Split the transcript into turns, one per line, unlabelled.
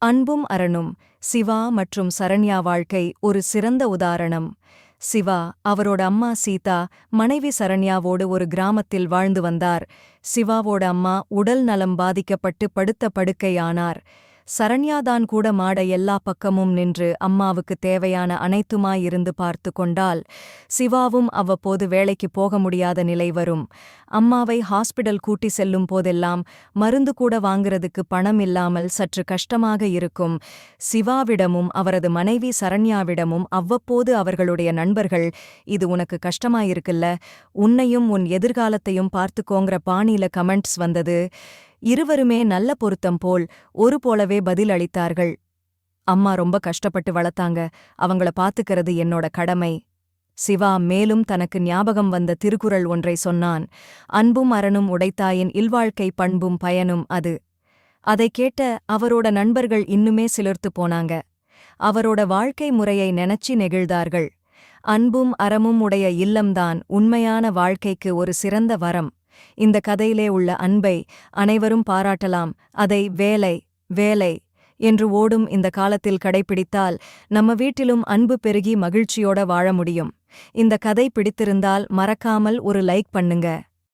அன்பும் அரணும் சிவா மற்றும் சரண்யா வாழ்க்கை ஒரு சிறந்த உதாரணம். சிவா, அவரோட அம்மா சீதா, மனைவி சரண்யாவோடு ஒரு கிராமத்தில் வாழ்ந்து வந்தார். சிவாவோட அம்மா உடல் நலம் பாதிக்கப்பட்டு படுத்த படுக்கையானார். சரண்யாதான் கூட மாட எல்லா பக்கமும் நின்று அம்மாவுக்கு தேவையான அனைத்துமாயிருந்து பார்த்து கொண்டால். சிவாவும் அவ்வப்போது வேலைக்கு போக முடியாத நிலை வரும். அம்மாவை ஹாஸ்பிடல் கூட்டி செல்லும் போதெல்லாம் மருந்து கூட வாங்குறதுக்கு பணம் இல்லாமல் சற்று கஷ்டமாக இருக்கும். சிவாவிடமும் அவரது மனைவி சரண்யாவிடமும் அவ்வப்போது அவர்களுடைய நண்பர்கள், இது உனக்கு கஷ்டமாயிருக்குல்ல, உன்னையும் உன் எதிர்காலத்தையும் பார்த்துக்கோங்கிற பாணியில கமெண்ட்ஸ் வந்தது. இருவருமே நல்ல பொருத்தம் போல் ஒரு போலவே பதில் அளித்தார்கள். அம்மா ரொம்ப கஷ்டப்பட்டு வளர்த்தாங்க, அவங்கள பாத்துக்கிறது என்னோட கடமை. சிவா மேலும் தனக்கு ஞாபகம் வந்த திருக்குறள் ஒன்றை சொன்னான். அன்பும் அரணும் உடைத்தாயின் இல்வாழ்க்கை பண்பும் பயனும் அது. அதை கேட்ட அவரோட நண்பர்கள் இன்னுமே சிலிர்த்து போனாங்க. அவரோட வாழ்க்கை முறையை நினைச்சி நெகிழ்ந்தார்கள். அன்பும் அறமும் உடைய இல்லம்தான் உண்மையான வாழ்க்கைக்கு ஒரு சிறந்த வரம். இந்த கதையிலே உள்ள அன்பை அனைவரும் பாராட்டலாம். அதை வேலை வேலை என்று ஓடும் இந்த காலத்தில் கடைப்பிடித்தால் நம்ம வீட்டிலும் அன்பு பெருகி மகிழ்ச்சியோட வாழ முடியும். இந்த கதை பிடித்திருந்தால் மறக்காமல் ஒரு லைக் பண்ணுங்க.